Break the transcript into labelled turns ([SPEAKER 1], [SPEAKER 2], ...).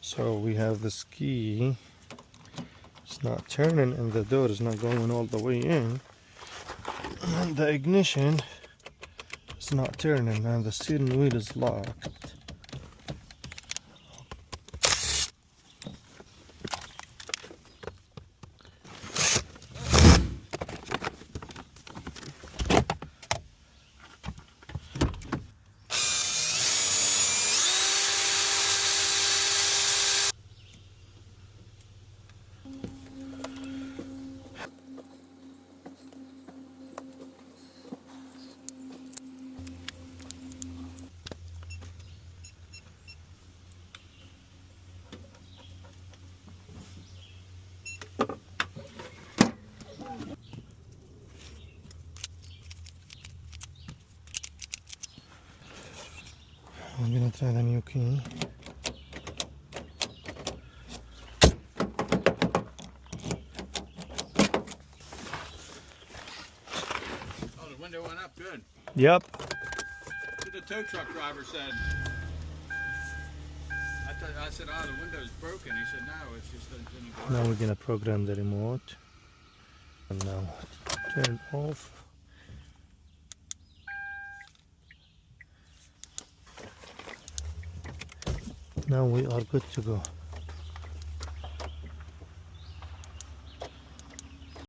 [SPEAKER 1] So we have this key. It's not turning and the door is not going all the way in. And the ignition is not turning and the steering wheel is locked. I'm gonna try the new key.
[SPEAKER 2] Oh, the window went up good.
[SPEAKER 1] Yep.
[SPEAKER 2] That's what the tow truck driver said. I said, oh, the window's broken. He said, no, it's just didn't go.
[SPEAKER 1] Now we're gonna program the remote. And now turn off. Now we are good to go.